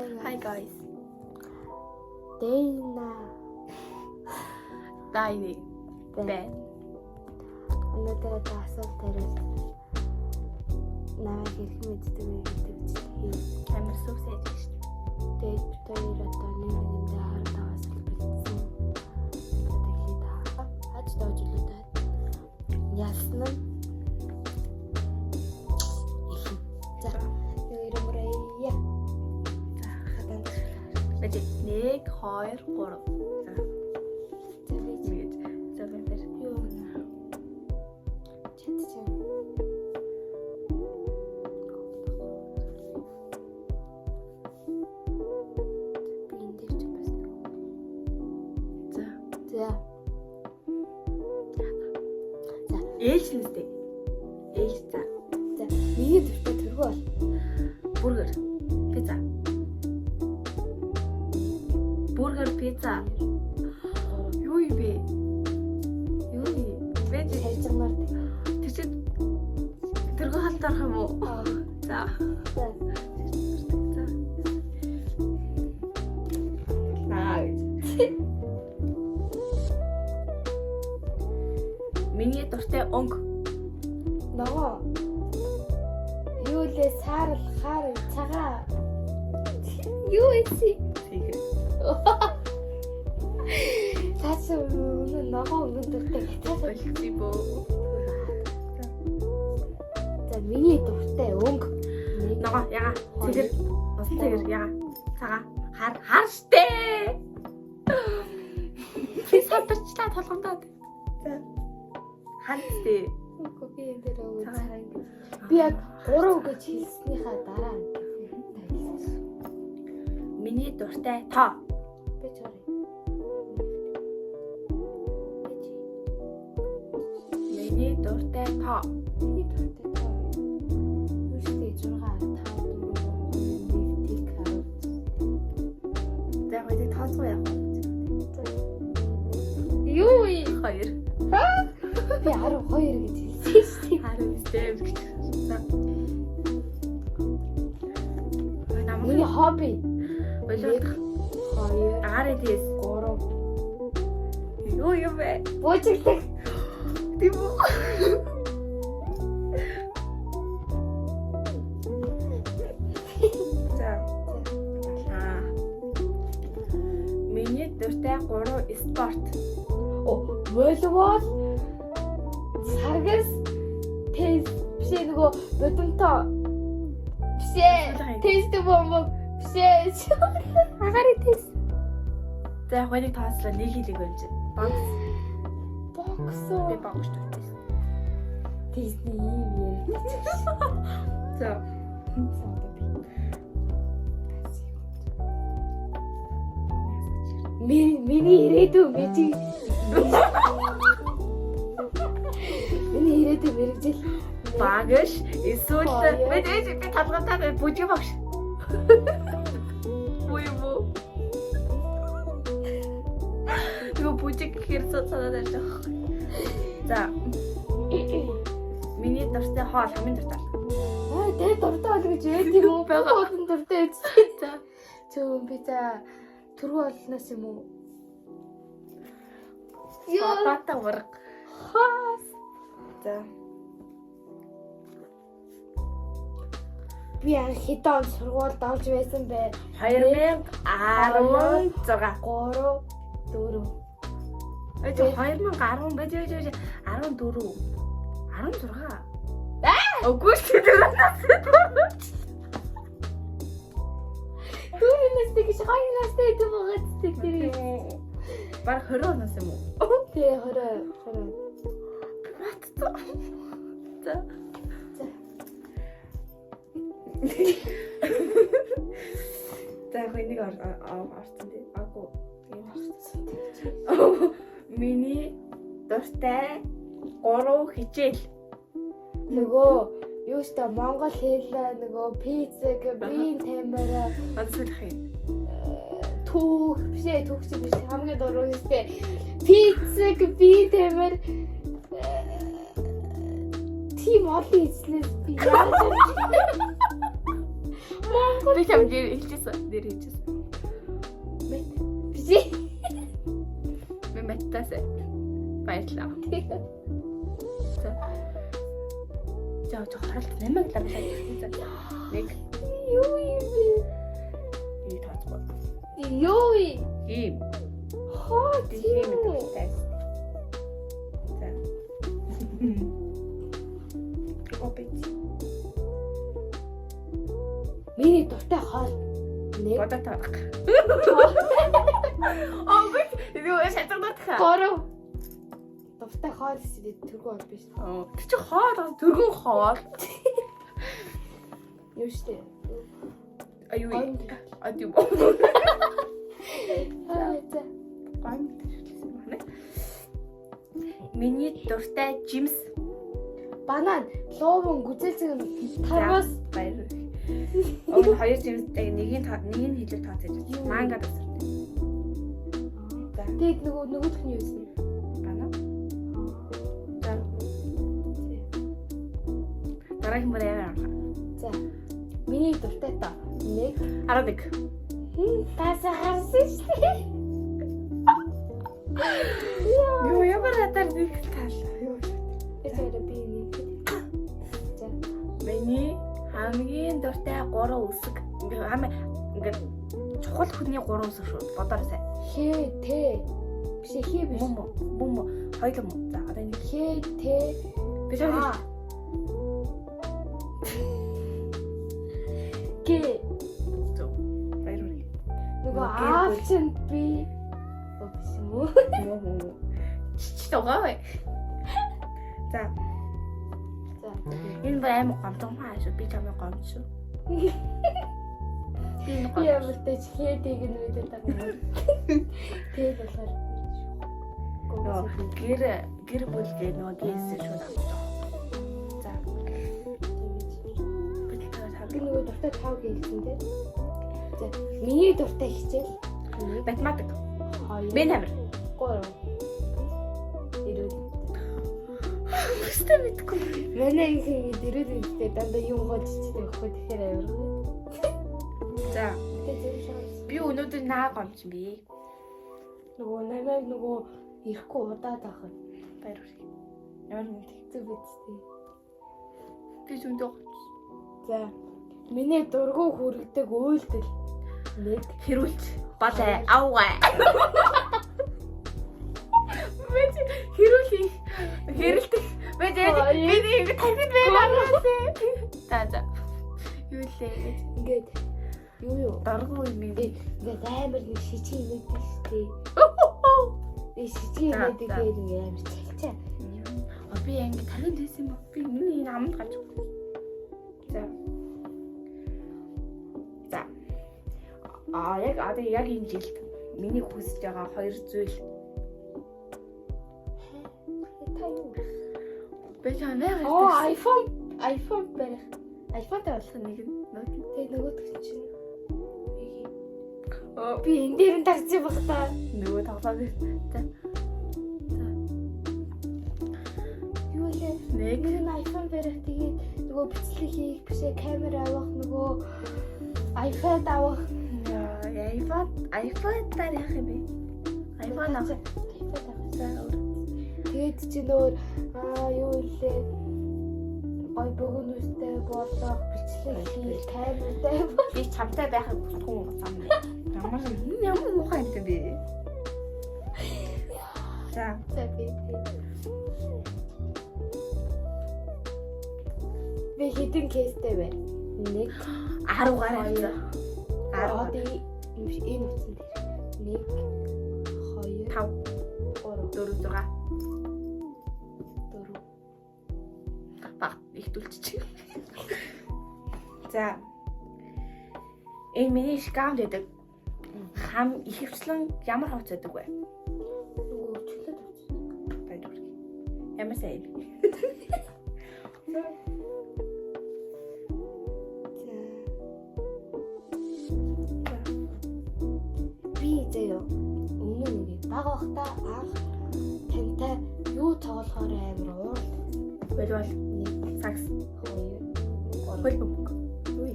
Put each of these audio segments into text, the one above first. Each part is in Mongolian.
Hi guys. Dayni. Ben. Өнөөдөр асуулт тариул. Намайг хэрхэн мэддэг вэ гэдэг чинь Амар сүсэж шүү. тэгээд хоёр одоо нэгэндээ хаалтаас л бэлдсэн. Тэгээд хаж доож үлдээд ясна. За, ерөмрээ. За, хатан. Мэдээ 1 2 3. За. Тэгээд Юу вэ? Чатчих. За. За. Ээлж нэстэй. Ээлж за. За. Миний дуртай төргөө бол Бургер. Пицца. Бургер, пицца. Юу юм бэ? Юу юм? Вэж хайрцагнаар. тэр чинь тэргөө халтаарах юм уу? За. За. За. Наа. Миний дуртай өнгө. Ногоо. Юу лээ саарл хаар цагаа. Юу эцэг? Тэгээ. Цааш өнөө ногоо өнгөдөртэй гитар. Болчихбоо. За миний дуртай өнгө. Ногоо яга. Тэгэр. Бас тэгэр яга. Цагаа. Хар штэ. Би сатарчлаа толгондоо. За. Хантэ. Үгүй би энэ дээр өнгө Цагаан. цагаа ингэ. Би яг 3 үг гэж хэлснийхаа дараа Миний дуртай тоо. би чарай. Миний дуртай тоо. Миний дуртай тоо. Үштэй 6 5 4 3 2 1 10. За хоёул тооцоо яах вэ? Юу вэ? 2. Би 12 гэж хэлсэн шүү дээ. Харин стэм гэж. За. Миний хобби. Болоод 2 Арэдэс 3 юу юм бэ? Бочигдаг. Тийм үү? За. Миний дуртай 3 спорт. Волейбол, саргас, теннис, бишээ нөгөө бодомтой. Бишээ, теннис бомбог, бишээ. Агари теннис. За хоёрыг тооцлоо нэг хэлийг болж байна. Бокс. Би бокс дуртай. Теннис ийм юм. За. Миний ирээдүй мэжиг. Миний ирээдүй мэрэгжил. Багш эсвэл мэдээж би талгантаа бүжиг багш. Буу юм уу? Юу бүжиг гэхэр санаад байна. За. Миний дуртай хоол хамгийн дуртай. Тэ дуртай бол гэж яа тийм үү? Бүгд дуртай үстэй. За. Чөөн би за түрүү олноос юм уу? Бата ураг. Хаас. За. Би хэдэн сургуульд орж байсан бэ? 2016. 3 4. Эй 2010 байж 14. 16. Үгүй шүү дээ. Түүнээс тэгж хоёроос дэйт байгаа зүг тэр. Бараг 20 оноос юм уу? Тэ 20. Батцаа. За. За хоёрыг орсон тий. Агуу. Миний дуртай 3 хичээл. Нөгөө юу ч та Монгол хэлээ нөгөө пиццэг биеийн тамираа Онцлох юм. түүх бишээ түүхч биш хамгийн дуруу хэвчээ пиццэг биеийн тамир тийм олон эзлээс би яаж Монгол. Би чам хэлчихсэн. Нэр хэлчихсэн. Би Би мэттээс баярлаа. За харалт нэмэг ламлаа. Нэг юу юм бэ? ий тооцоо. Юу юм? Ийм. Хоо тийм үү? За. Опет. Миний дуртай хоол. Нэг Бодоо тарах. Опет. Юу шатагдах. горов. Дуртай хоол эсвэл тэргүй бол биш. Тэг чи хоол төргөн хоол. Юу штэ. Аюу. Адим. За. Миний дуртай жимс. Банан, лууван, гүзэлцэг тарвас. Баяр. Хоёр жимстэй нэг нь хэлээ тооцож байна. Манга тасар. За. Тэгээд нөгөөх нь юу вэ? Банан. За. Дараагийн бүр яа. За. Миний дуртай та. Нэг 11. Тасаа харсан штэ. Юу ямар хатар нэг тал. Эцэг би нэг. За. Миний хамгийн дуртай 3 үсэг. Ингээд чухал хүний 3 үсэг шүү. Бодоор сайн. Хэ тэ. Биш хэ биш. Бум. Хоёул юм. За одоо нэг Хэ тэ. биш. Гэ. Зөв. Баяр. Нөгөө аавчин би. Биш юм уу? Чичтойгоо. За. За. Энэ бүр амар гомдмоо шүү. Би чамайг гомд шүү. Ямар ч хэдэг нь мэдээд байгаа юм. Тэгээд болохоор гэр бүлгээ нөгөө гээс шүү. За. Би нөгөө дуртай тав гэлсэн тий. За. Миний дуртай хичээл. Математик. 2. Мен амир. 3. Ирээд. Өстө мэдгүй. Манай ихэнх ирээд үстэй дандаа юм хоцчихдээ өгөхгүй тэгэхээр амир. За. Тэгээд шанс. Би өнөөдөр наа гомч би. Нөгөө намайг нөгөө ирэхгүй удаад авах. Баяр. Ямар нэг Хэцүү бидтэй. би зөндөө. За. Миний дургу хүрэгдэг үйлдэл. Нэг. Хэрүүлж балай авгаа. Бид хэрүүлэх хэрэлдэх. Бид ингэ тархинд байлаа. За. Юу лээ. Ингээд юу Даргуу юм. ингээд амар нэг шижиг нэгдэг штеп. Шижиг нэгдэг гээд ингээд амар цалчаа. Би ингэ тархинд байсан юм. Би миний амд гарч. За. Яг энэ жилд миний хүсэж байгаа 2 зүйл. Та юу? Би чамайг iPhone барих. iPhone тавьсан нэг нь. тэгээд нөгөөд чинь. Би энэ дээр нь тарчих баг та. Нөгөө тоглоод. За. Юу вэ? Нэг нь iPhone барих тэгээд нөгөө бичлэг хийх бишээ камера авах нөгөө iPad авах. iPhone тарих юм бэ? iPhone авах. Тэгээд чи нөгөө юу илээ гой бөгөөстэй болох бичлэг хийх камертай Би чамтай байхыг хүсэхгүй юм. Ямар муухай юм бэ? За. Би хэдэн кейстэй вэ? 1 10 гараа. 10 энэ утсан дээр 1 2 5 3 4 6 баг ихтүүлчих. За. Энэ миний шкаф гэдэг хам ихэвчлэн ямар хувц байдаг вэ? нөгөө чөлөөд утсан. Баяр. Ямар сайн. Би заяа өмнө нэг баг байхдаа анх тантай юу тоглохоор амар уурал. Болвол сакс. 2 Хөлбөмбөг. Үгүй.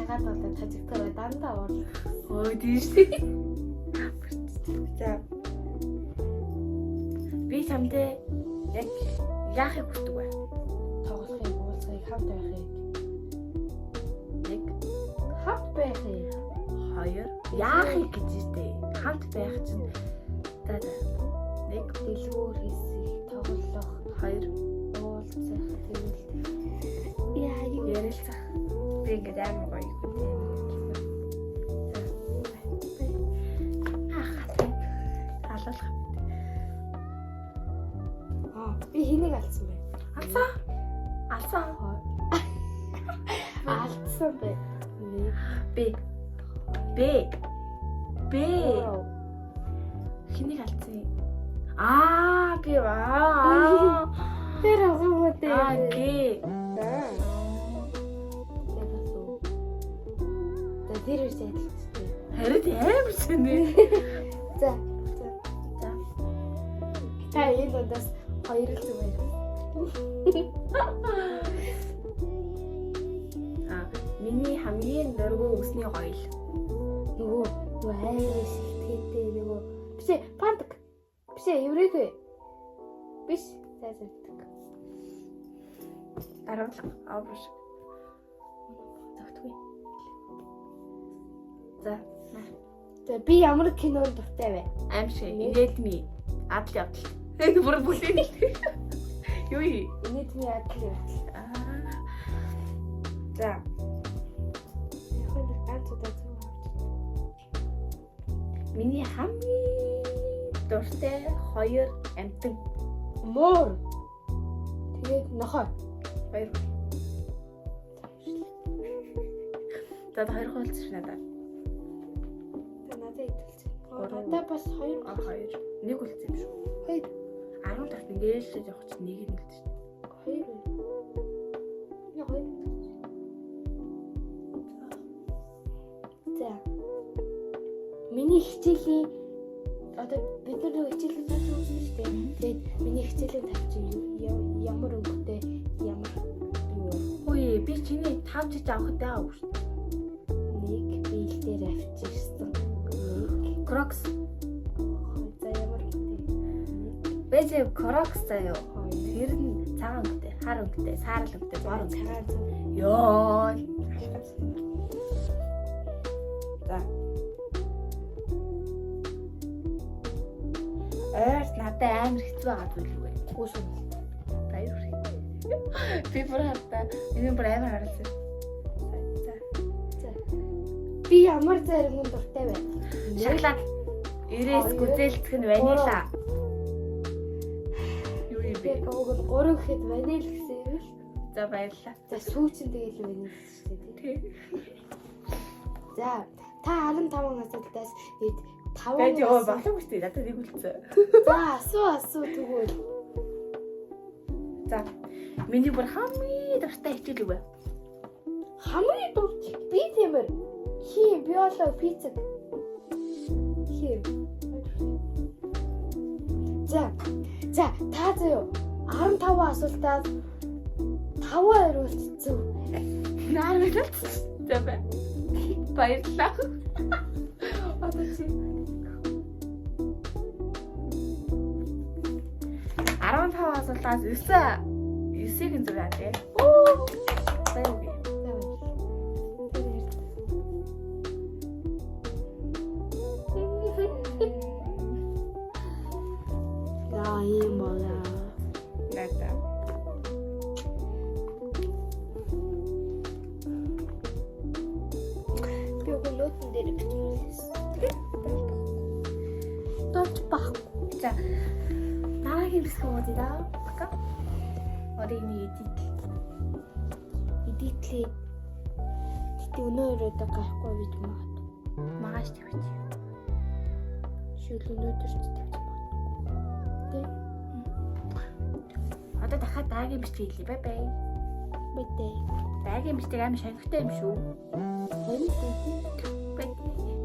гадуулаад хажигдгаа дандаа уур. Ой тийш. За. Би самдээ яг яахыг хүсдэг вэ? Тоглохыг, уулзахыг, хамт байхыг. Нэг, Хамт байхыг. хоёр. Яахыг гэж дээ. Хамт байх чинь. За. Нэг, Дэлгүүр хийсийг, тоглох, хоёр. уулзах, тэгвэл яа юу Ярилцах. Би ингээд амар гоё хүнтэй. Алуулах. би хэнийг алдсан бэ? Алсан. Алсан. Алдсан бэ. Б. Хэнийг алдсан юм? Би Тэр агамтай. Г. Тэр үстэй адилхан. Харин амар шинэ. За. Та энэ удаас хоёр л зүгээр. Миний хамгийн дөрвөө өсний гоёл. Нөгөө айлс сэтгэлтэй нөгөө бишээ пантик. Бишээ еврейтэй. Биш зайсагдаг. Дарамтлаг авраш. Загтгүй. За. Би ямар кинонд дуртай вэ? Аимшиг. Инедми. Адл явдал. Энэ бүр бүлээн. Юу юм? Инедми адл явдал. За. Яг нэг ганц удаа зөв авч. Миний хамгийн дуртай хоёр амтан. Муур. Тэгээд нохой. Хоёр. За хоёр хуулц надад. Надад идэлсэн. Надад бас хоёр. Хоёр. Нэг үлдсэн юм шүү. Хоёр. 10 дахь ингээш явах чинь нэг нь үлдсэн. Хоёр. Яа хоёр. За. Миний хичээлийн одоо бид нар хичээлийн тавьж үзсэн шүү дээ. Тэгээд миний хичээлийн тавьж ямар өнгөтэй ямар юу. Ой, би чиний 5 жиж авах гэдэг аа шүү. Нэг биелдээр авчирсан. Нэг Crocs. за ямар гэдэг. Бэжэ Crocs заяа. Тэр нь цагаан өнгөтэй, хар өнгөтэй, саарал өнгөтэй, бор өнгөтэй. Ёо. За. Эрт надад амар хэцүү байгаа зүйл үү? Үгүй. Баяр. Би бүр хатаа энэ бүр амар харалцсан. За. Би ямар зарим нь дуртай вэ? Шоколад. Ирээс гүзээлдэх нь ванила. Юу юм бэ? Би гол 3 гэхэд ванил гэсэн юм л. За баярлаа. За сүүчин тэгэл ванил шүү дээ. Тий. За та 15 асуултаас бид 5 Гэт ёо болов шүү дээ. Надад нэг үлдсэн. За асуу тэгвэл. За. Миний бүр хамгийн дуртай хичээл юу вэ? Хамгийн дуртай би тиймэр. Хим биолог физик. Хим. За та зөө 15 асуултаас 5 хариулт зөв. Наармэл. За баярлаа. Одоо чи 15 асуултаас 9-ийг нь зураа тий. Баярлалаа. ийм болоо. Надаа. Би өгүүлэн дээр бичсэн. Тот бах. За. Дараагийн бисгөө удаа. Бака. Орины Эдитлээ. Тэгтээ өнөөрөө гахгүй гэж магадгүй. Магаш тавьчих. Шүл өнөөдөр ч тавьчих магадгүй. Одоо дахиад дараагийн бисгээ хэлье. Бай бай. Бэтээ. Дараагийн бисгээ амар шангитай юм шүү. Бай. Бай.